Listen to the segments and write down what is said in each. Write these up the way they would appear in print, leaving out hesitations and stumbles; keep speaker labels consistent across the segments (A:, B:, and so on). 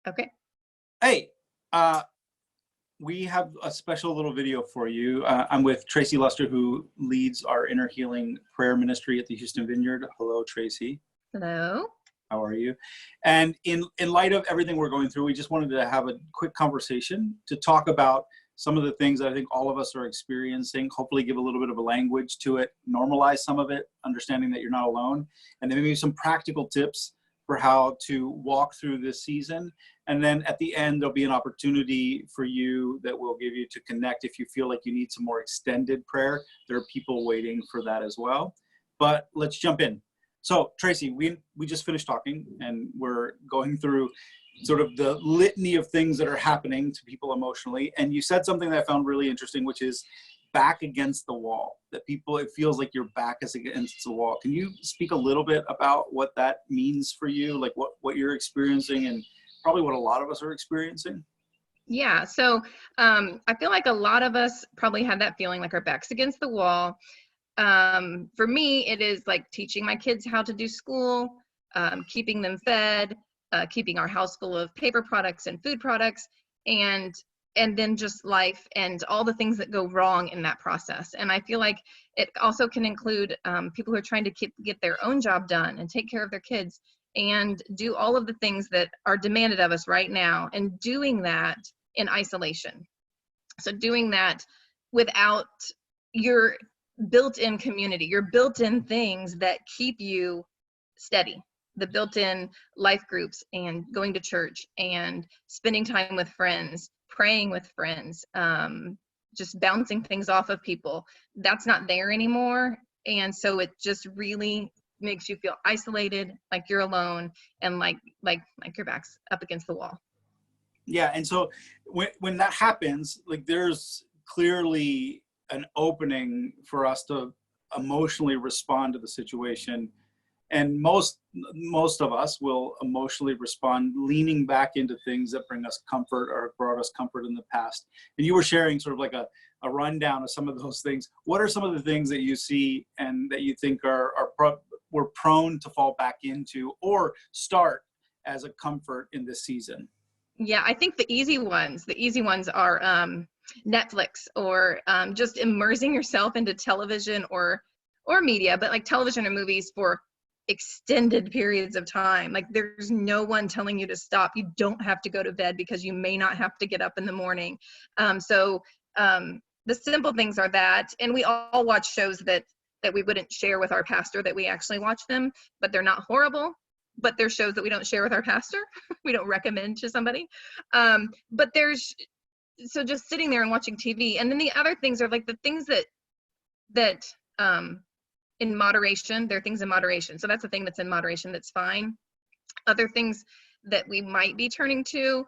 A: Okay.
B: Hey, we have a special little video for you. I'm with Tracy Luster, who leads our Inner Healing Prayer Ministry at the Houston Vineyard. Hello, Tracy.
A: Hello.
B: How are you? And in light of everything we're going through, we just wanted to have a quick conversation to talk about some of the things that I think all of us are experiencing, hopefully give a little bit of a language to it, normalize some of it, understanding that you're not alone, and then maybe some practical tips for how to walk through this season. And then at the end, there'll be an opportunity for you that we'll give you to connect if you feel like you need some more extended prayer. There are people waiting for that as well. But let's jump in. So Tracy, we just finished talking, and we're going through sort of the litany of things that are happening to people emotionally. And you said something that I found really interesting, which is back against the wall, that people, it feels like your back is against the wall. Can you speak a little bit about what that means for you, like what you're experiencing and probably what a lot of us are experiencing?
A: Yeah. So I feel like a lot of us probably have that feeling like our back's against the wall. For me, it is like teaching my kids how to do school, keeping them fed, keeping our house full of paper products and food products, and then just life and all the things that go wrong in that process. And I feel like it also can include people who are trying to get their own job done and take care of their kids and do all of the things that are demanded of us right now, and doing that in isolation. So doing that without your built-in community, your built-in things that keep you steady, the built-in life groups and going to church and spending time with friends, praying with friends, just bouncing things off of people. That's not there anymore. And so it just really makes you feel isolated, like you're alone, and like your back's up against the wall.
B: Yeah. And so when that happens, like there's clearly an opening for us to emotionally respond to the situation. And most of us will emotionally respond leaning back into things that bring us comfort or brought us comfort in the past. And you were sharing sort of like a rundown of some of those things. What are some of the things that you see and that you think we're prone to fall back into or start as a comfort in this season?
A: Yeah, I think the easy ones are Netflix, or just immersing yourself into television or media, but like television or movies for extended periods of time. Like there's no one telling you to stop. You don't have to go to bed because you may not have to get up in the morning. The simple things are that, and we all watch shows that we wouldn't share with our pastor, that we actually watch them, but they're not horrible. But there's shows that we don't share with our pastor. We don't recommend to somebody. But so just sitting there and watching TV. And then the other things are like the things that in moderation, there are things in moderation. So that's the thing that's in moderation, that's fine. Other things that we might be turning to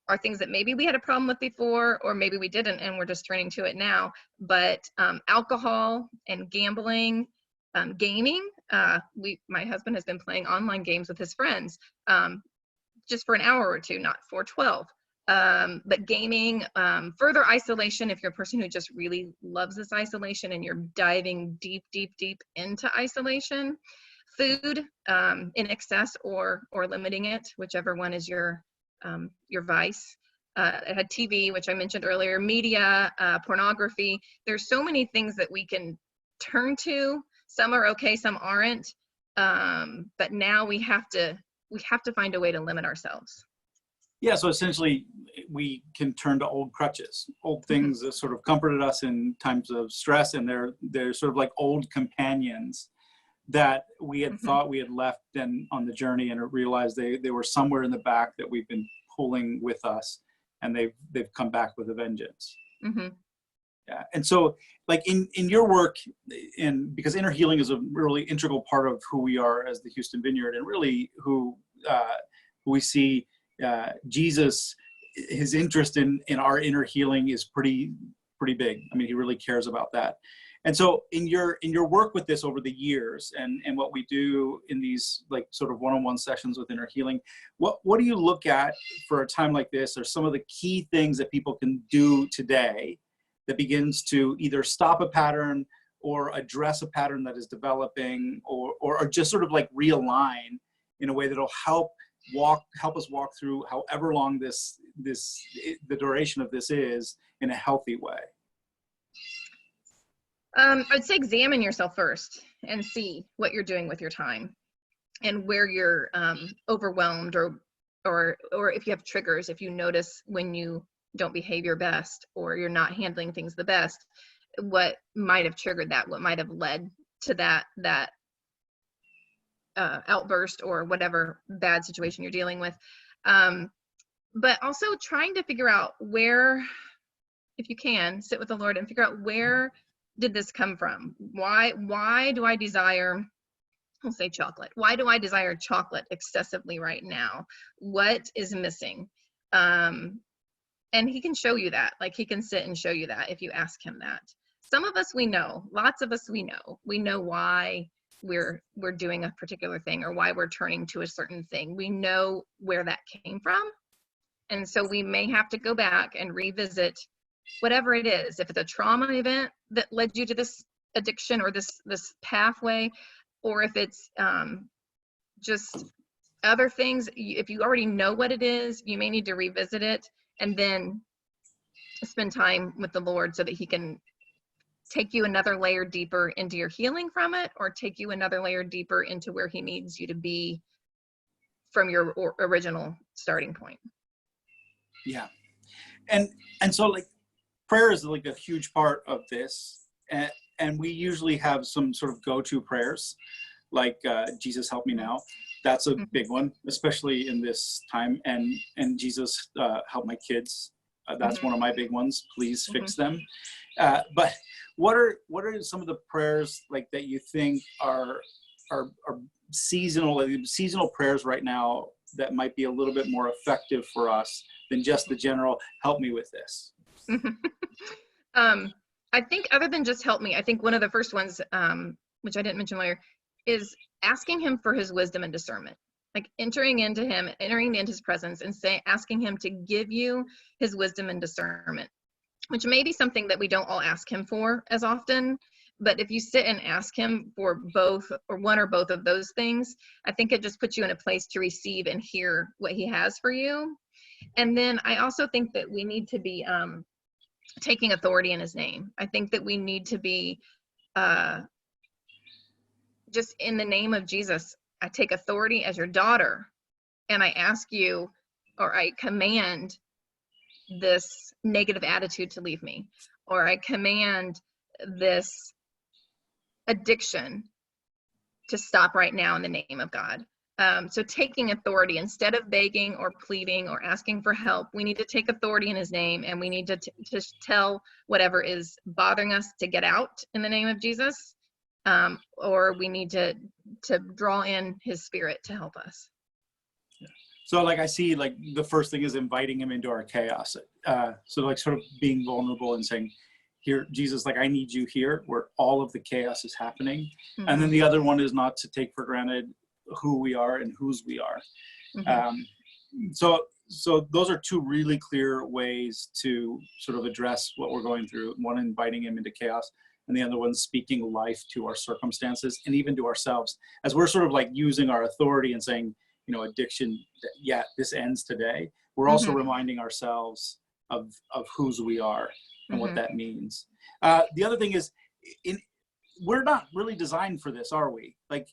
A: are things that maybe we had a problem with before, or maybe we didn't, and we're just turning to it now. But alcohol and gambling, gaming. My husband has been playing online games with his friends, just for an hour or two, not for 12. But gaming, further isolation, if you're a person who just really loves this isolation and you're diving deep into isolation. Food in excess or limiting it, whichever one is your vice. I had TV, which I mentioned earlier, media, pornography. There's so many things that we can turn to. Some are okay, some aren't. But now we have to find a way to limit ourselves.
B: Yeah, so essentially we can turn to old crutches, old things that sort of comforted us in times of stress, and they're sort of like old companions that we had thought we had left on the journey, and realized they were somewhere in the back that we've been pulling with us, and they've come back with a vengeance. Yeah. And so like in your work, because inner healing is a really integral part of who we are as the Houston Vineyard, and really who we see Jesus, his interest in our inner healing is pretty big. I mean, he really cares about that. And so in your work with this over the years, and what we do in these like sort of one-on-one sessions with inner healing, what do you look at for a time like this, or some of the key things that people can do today that begins to either stop a pattern or address a pattern that is developing, or just sort of like realign in a way that'll help help us walk through however long the duration of this is in a healthy way?
A: I'd say examine yourself first and see what you're doing with your time and where you're overwhelmed, or if you have triggers, if you notice when you don't behave your best or you're not handling things the best, what might have triggered that, what might have led to that outburst or whatever bad situation you're dealing with. But also trying to figure out where, if you can, sit with the Lord and figure out, where did this come from? Why do I desire, I'll say chocolate. Why do I desire chocolate excessively right now? What is missing? And he can show you that. Like, he can sit and show you that if you ask him that. Some of us, we know. Lots of us, we know why we're doing a particular thing, or why we're turning to a certain thing. We know where that came from. And so we may have to go back and revisit whatever it is. If it's a trauma event that led you to this addiction or this pathway, or if it's just other things, if you already know what it is, you may need to revisit it and then spend time with the Lord so that he can take you another layer deeper into your healing from it, or take you another layer deeper into where he needs you to be from your original starting point.
B: Yeah. And so, like, prayer is like a huge part of this. And we usually have some sort of go-to prayers, like Jesus help me now. That's a big one, especially in this time. And Jesus help my kids. That's one of my big ones. Please fix them. But what are some of the prayers like that you think are seasonal prayers right now that might be a little bit more effective for us than just the general help me with this?
A: I think, other than just help me, I think one of the first ones, which I didn't mention earlier, is asking him for his wisdom and discernment. Like entering into his presence and asking him to give you his wisdom and discernment, which may be something that we don't all ask him for as often. But if you sit and ask him for both, or one or both of those things, I think it just puts you in a place to receive and hear what he has for you. And then I also think that we need to be taking authority in his name. I think that we need to be just in the name of Jesus. I take authority as your daughter, and I ask you, or I command this negative attitude to leave me, or I command this addiction to stop right now in the name of God. So taking authority instead of begging or pleading or asking for help, we need to take authority in his name, and we need to just tell whatever is bothering us to get out in the name of Jesus, or we need to draw in his spirit to help us.
B: So like I see, like the first thing is inviting him into our chaos. So like sort of being vulnerable and saying, here, Jesus, like I need you here where all of the chaos is happening. And then the other one is not to take for granted who we are and whose we are. So those are two really clear ways to sort of address what we're going through. One, inviting him into chaos, and the other one, speaking life to our circumstances and even to ourselves, as we're sort of like using our authority and saying, you know, addiction, yeah, this ends today. We're also reminding ourselves of whose we are and what that means. The other thing is, we're not really designed for this, are we? Like,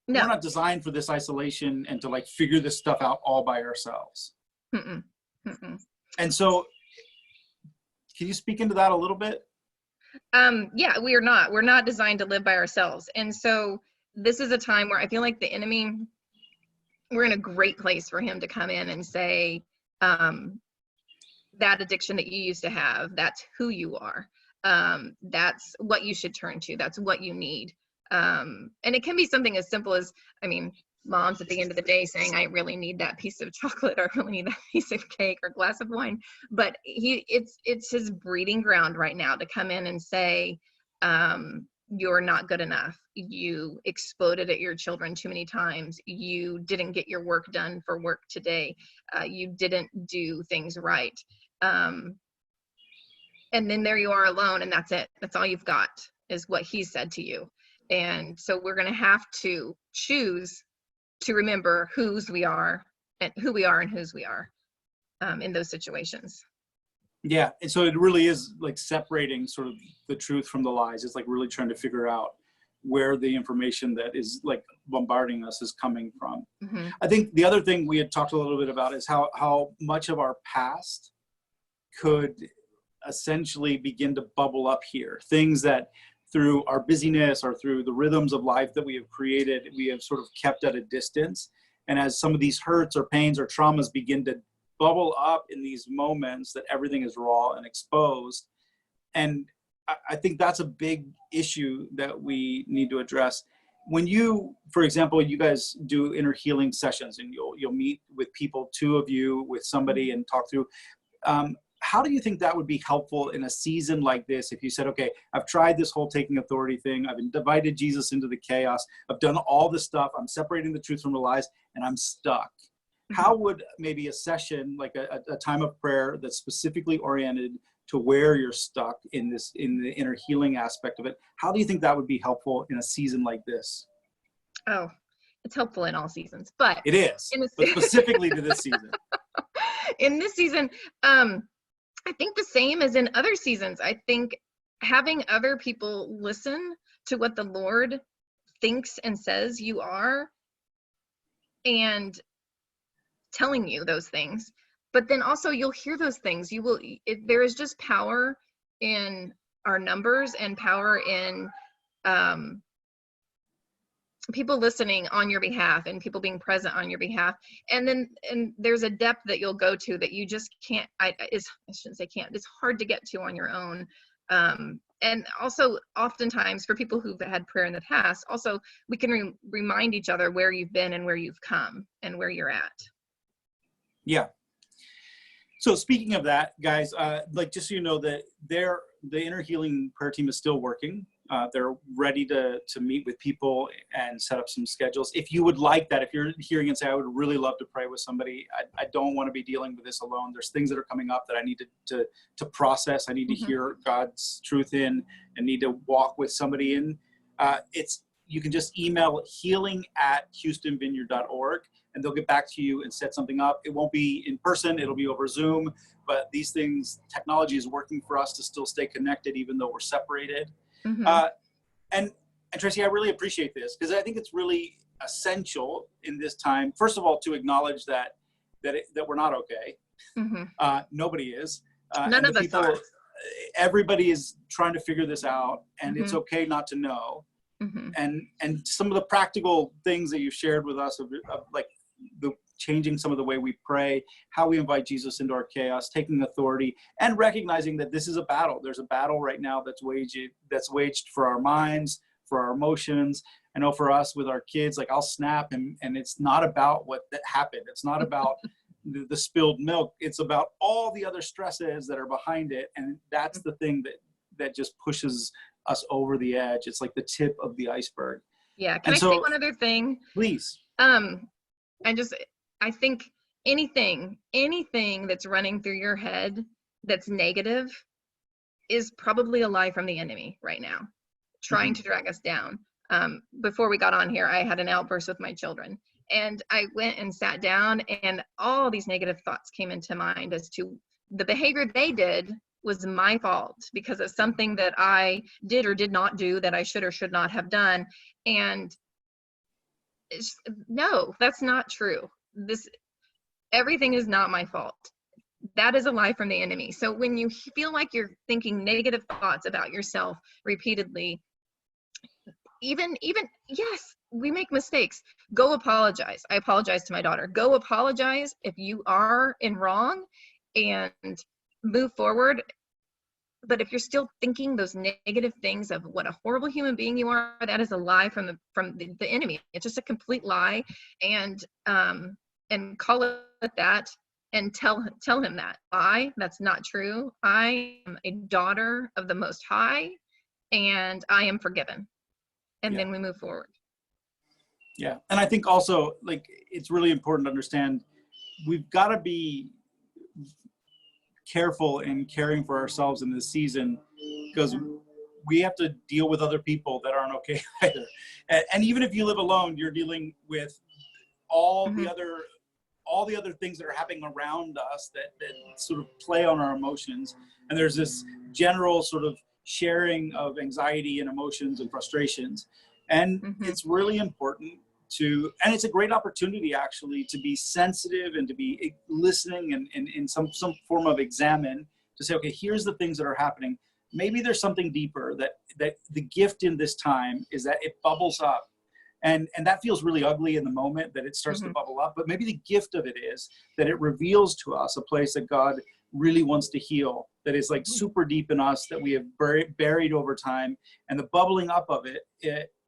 B: no. We're not designed for this isolation and to like figure this stuff out all by ourselves. And so, can you speak into that a little bit?
A: Yeah, we're not designed to live by ourselves. And so this is a time where I feel like the enemy, we're in a great place for him to come in and say, that addiction that you used to have, that's who you are. That's what you should turn to. That's what you need. And it can be something as simple as, I mean, moms at the end of the day saying, I really need that piece of chocolate, or I really need that piece of cake or glass of wine. But it's his breeding ground right now to come in and say, you're not good enough. You exploded at your children too many times. You didn't get your work done for work today. You didn't do things right. And then there you are alone, and that's it. That's all you've got, is what he said to you. And so we're going to have to choose to remember whose we are and who we are and whose we are in those situations.
B: Yeah. And so it really is like separating sort of the truth from the lies. It's like really trying to figure out where the information that is like bombarding us is coming from.
A: Mm-hmm.
B: I think the other thing we had talked a little bit about is how much of our past could essentially begin to bubble up here. Things that through our busyness or through the rhythms of life that we have created, we have sort of kept at a distance. And as some of these hurts or pains or traumas begin to bubble up in these moments, that everything is raw and exposed. And I think that's a big issue that we need to address. When you, for example, you guys do inner healing sessions and you'll meet with people, two of you with somebody and talk through, how do you think that would be helpful in a season like this? If you said, okay, I've tried this whole taking authority thing. I've invited Jesus into the chaos. I've done all this stuff. I'm separating the truth from the lies and I'm stuck. Mm-hmm. How would maybe a session, like a time of prayer that's specifically oriented to where you're stuck in the inner healing aspect of it, how do you think that would be helpful in a season like this?
A: Oh, it's helpful in all seasons, but
B: it is, but specifically to this season.
A: In this season, I think the same as in other seasons. I think having other people listen to what the Lord thinks and says you are and telling you those things, but then also you'll hear those things. There is just power in our numbers and power in people listening on your behalf and people being present on your behalf. And there's a depth that you'll go to that you just can't, I shouldn't say can't, it's hard to get to on your own. And also oftentimes for people who've had prayer in the past, also we can remind each other where you've been and where you've come and where you're at. Yeah.
B: So speaking of that, guys, like just so you know that the inner healing prayer team is still working. They're ready to meet with people and set up some schedules. If you would like that, if you're hearing and say, I would really love to pray with somebody, I don't want to be dealing with this alone. There's things that are coming up that I need to process. I need to hear God's truth in and need to walk with somebody in. You can just email healing@houstonvineyard.org and they'll get back to you and set something up. It won't be in person, it'll be over Zoom, but these things, technology is working for us to still stay connected even though we're separated. Mm-hmm. And Tracy, I really appreciate this because I think it's really essential in this time, first of all, to acknowledge that we're not okay. Mm-hmm. Nobody is.
A: None of us are.
B: Everybody is trying to figure this out and it's okay not to know. Mm-hmm. And some of the practical things that you've shared with us of like the changing some of the way we pray, how we invite Jesus into our chaos, taking authority, and recognizing that this is a battle. There's a battle right now that's waged for our minds, for our emotions. I know for us with our kids, like I'll snap and it's not about what that happened. It's not about the spilled milk. It's about all the other stresses that are behind it. And that's the thing that just pushes us over the edge. It's like the tip of the iceberg.
A: Yeah. Can I say one other thing?
B: Please.
A: I think anything that's running through your head that's negative is probably a lie from the enemy right now, trying to drag us down. Before we got on here, I had an outburst with my children and I went and sat down and all these negative thoughts came into mind as to the behavior they did was my fault because of something that I did or did not do that I should or should not have done. And no, that's not true. Everything is not my fault. That is a lie from the enemy. So when you feel like you're thinking negative thoughts about yourself repeatedly, even yes, we make mistakes. Go apologize. I apologize to my daughter. Go apologize if you are in wrong and move forward. But if you're still thinking those negative things of what a horrible human being you are, that is a lie from the enemy. It's just a complete lie. And call it that and tell him that that's not true. I am a daughter of the Most High and I am forgiven. And then we move forward.
B: Yeah. And I think also like, it's really important to understand we've got to be careful in caring for ourselves in this season because we have to deal with other people that aren't okay either. And even if you live alone, you're dealing with all the other all the other things that are happening around us that sort of play on our emotions. And there's this general sort of sharing of anxiety and emotions and frustrations. And it's really important and it's a great opportunity actually to be sensitive and to be listening and in some form of examine, to say, okay, here's the things that are happening. Maybe there's something deeper, that the gift in this time is that it bubbles up. And that feels really ugly in the moment that it starts to bubble up. But maybe the gift of it is that it reveals to us a place that God really wants to heal, that is like super deep in us, that we have buried over time. And the bubbling up of it,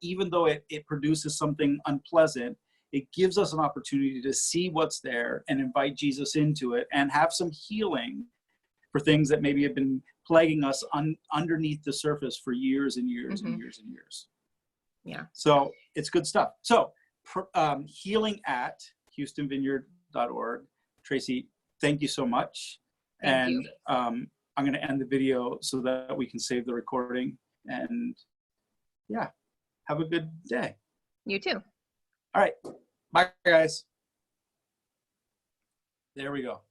B: even though it produces something unpleasant, it gives us an opportunity to see what's there and invite Jesus into it and have some healing for things that maybe have been plaguing us underneath the surface for years and years and years and years.
A: Yeah.
B: So it's good stuff. So healing at HoustonVineyard.org. Tracy, thank you so much.
A: Thank you.
B: I'm going to end the video so that we can save the recording. And yeah, have a good day.
A: You too.
B: All right. Bye, guys. There we go.